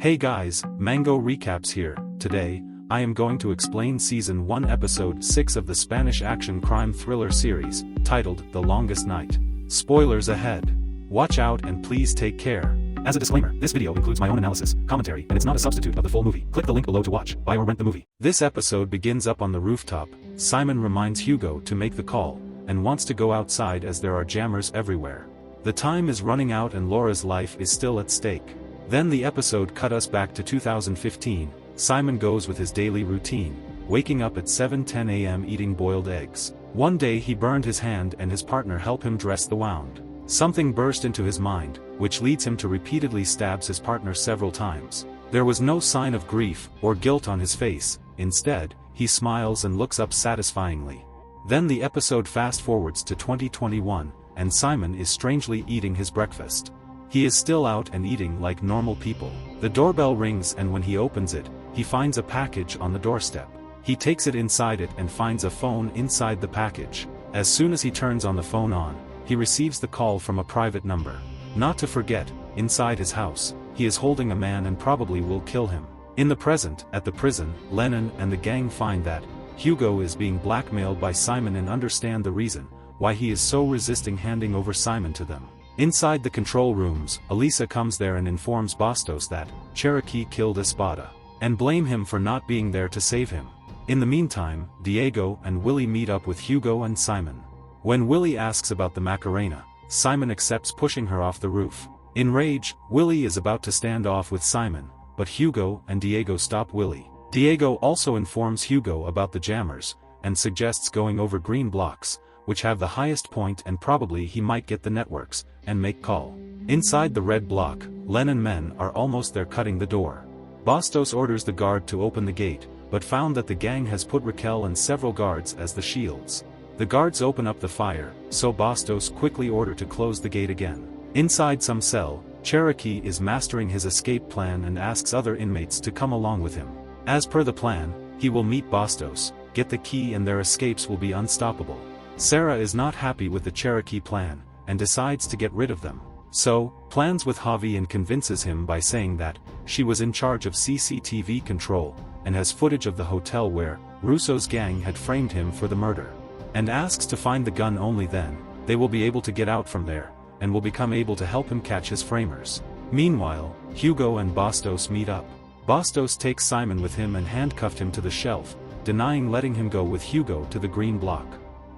Hey guys, Mango Recaps here. Today, I am going to explain Season 1 Episode 6 of the Spanish action crime thriller series, titled The Longest Night. Spoilers ahead. Watch out and please take care. As a disclaimer, this video includes my own analysis, commentary, and it's not a substitute of the full movie. Click the link below to watch, buy or rent the movie. This episode begins up on the rooftop. Simon reminds Hugo to make the call, and wants to go outside as there are jammers everywhere. The time is running out and Laura's life is still at stake. Then the episode cut us back to 2015. Simon goes with his daily routine, waking up at 7:10 a.m. eating boiled eggs. One day he burned his hand and his partner helped him dress the wound. Something burst into his mind, which leads him to repeatedly stabs his partner several times. There was no sign of grief or guilt on his face. Instead, he smiles and looks up satisfyingly. Then the episode fast forwards to 2021, and Simon is strangely eating his breakfast. He is still out and eating like normal people. The doorbell rings and when he opens it, he finds a package on the doorstep. He takes it inside it and finds a phone inside the package. As soon as he turns on the phone on, he receives the call from a private number. Not to forget, inside his house, he is holding a man and probably will kill him. In the present, at the prison, Lennon and the gang find that Hugo is being blackmailed by Simon and understand the reason why he is so resisting handing over Simon to them. Inside the control rooms, Elisa comes there and informs Bastos that Cherokee killed Espada, and blame him for not being there to save him. In the meantime, Diego and Willie meet up with Hugo and Simon. When Willie asks about the Macarena, Simon accepts pushing her off the roof. In rage, Willie is about to stand off with Simon, but Hugo and Diego stop Willie. Diego also informs Hugo about the jammers, and suggests going over green blocks, which have the highest point and probably he might get the networks, and make call. Inside the red block, Lennon men are almost there cutting the door. Bastos orders the guard to open the gate, but found that the gang has put Raquel and several guards as the shields. The guards open up the fire, so Bastos quickly order to close the gate again. Inside some cell, Cherokee is mastering his escape plan and asks other inmates to come along with him. As per the plan, he will meet Bastos, get the key and their escapes will be unstoppable. Sarah is not happy with the Cherokee plan, and decides to get rid of them. So, plans with Javi and convinces him by saying that she was in charge of CCTV control, and has footage of the hotel where Russo's gang had framed him for the murder. And asks to find the gun. Only then they will be able to get out from there, and will become able to help him catch his framers. Meanwhile, Hugo and Bastos meet up. Bastos takes Simon with him and handcuffed him to the shelf, denying letting him go with Hugo to the green block.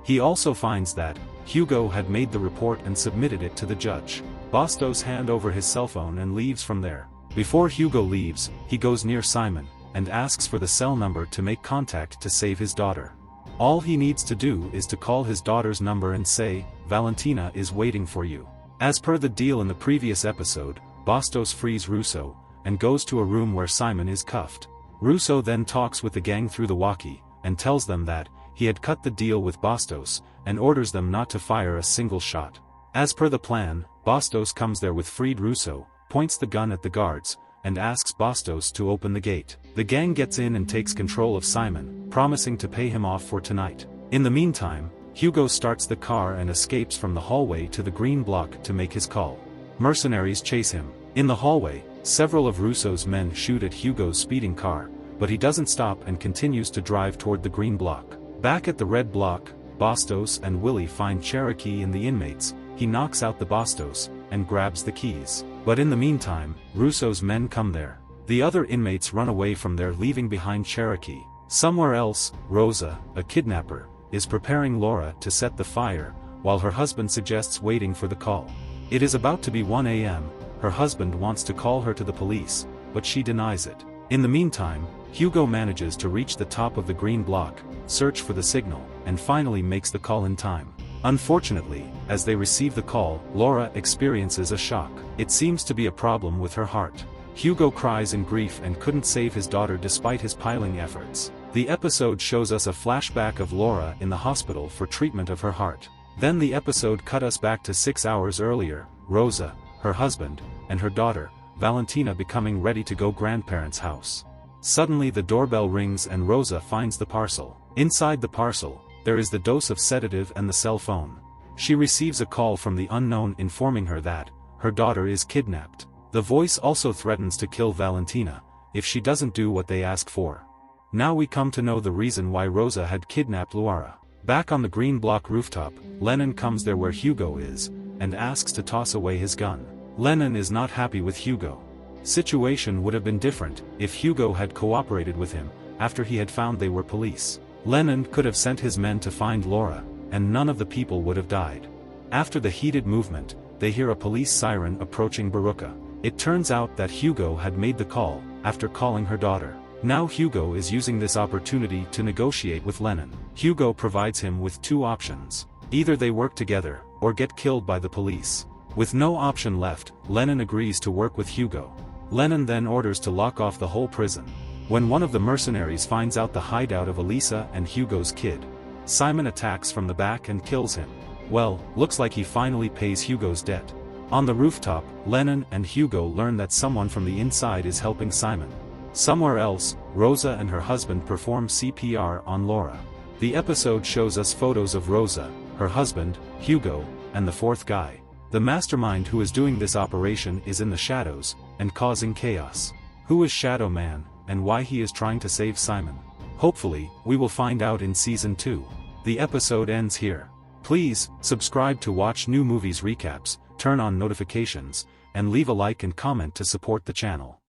He also finds that Hugo had made the report and submitted it to the judge. Bastos hands over his cell phone and leaves from there. Before Hugo leaves, he goes near Simon, and asks for the cell number to make contact to save his daughter. All he needs to do is to call his daughter's number and say, "Valentina is waiting for you." As per the deal in the previous episode, Bastos frees Russo, and goes to a room where Simon is cuffed. Russo then talks with the gang through the walkie, and tells them that he had cut the deal with Bastos, and orders them not to fire a single shot. As per the plan, Bastos comes there with freed Russo, points the gun at the guards, and asks Bastos to open the gate. The gang gets in and takes control of Simon, promising to pay him off for tonight. In the meantime, Hugo starts the car and escapes from the hallway to the green block to make his call. Mercenaries chase him. In the hallway, several of Russo's men shoot at Hugo's speeding car, but he doesn't stop and continues to drive toward the green block. Back at the red block, Bastos and Willie find Cherokee and the inmates. He knocks out the Bastos, and grabs the keys. But in the meantime, Russo's men come there. The other inmates run away from there, leaving behind Cherokee. Somewhere else, Rosa, a kidnapper, is preparing Laura to set the fire, while her husband suggests waiting for the call. It is about to be 1 a.m., her husband wants to call her to the police, but she denies it. In the meantime, Hugo manages to reach the top of the green block, search for the signal, and finally makes the call in time. Unfortunately, as they receive the call, Laura experiences a shock. It seems to be a problem with her heart. Hugo cries in grief and couldn't save his daughter despite his piling efforts. The episode shows us a flashback of Laura in the hospital for treatment of her heart. Then the episode cut us back to 6 hours earlier, Rosa, her husband, and her daughter, Valentina becoming ready to go grandparents' house. Suddenly the doorbell rings and Rosa finds the parcel. Inside the parcel, there is the dose of sedative and the cell phone. She receives a call from the unknown informing her that her daughter is kidnapped. The voice also threatens to kill Valentina if she doesn't do what they ask for. Now we come to know the reason why Rosa had kidnapped Laura. Back on the green block rooftop, Lennon comes there where Hugo is, and asks to toss away his gun. Lennon is not happy with Hugo. Situation would have been different if Hugo had cooperated with him after he had found they were police. Lennon could have sent his men to find Laura, and none of the people would have died. After the heated movement, they hear a police siren approaching Baruka. It turns out that Hugo had made the call after calling her daughter. Now Hugo is using this opportunity to negotiate with Lennon. Hugo provides him with two options. Either they work together, or get killed by the police. With no option left, Lennon agrees to work with Hugo. Lennon then orders to lock off the whole prison. When one of the mercenaries finds out the hideout of Elisa and Hugo's kid, Simon attacks from the back and kills him. Well, looks like he finally pays Hugo's debt. On the rooftop, Lennon and Hugo learn that someone from the inside is helping Simon. Somewhere else, Rosa and her husband perform CPR on Laura. The episode shows us photos of Rosa, her husband, Hugo, and the fourth guy. The mastermind who is doing this operation is in the shadows, and causing chaos. Who is Shadow Man, and why he is trying to save Simon? Hopefully, we will find out in Season 2. The episode ends here. Please, subscribe to watch new movies recaps, turn on notifications, and leave a like and comment to support the channel.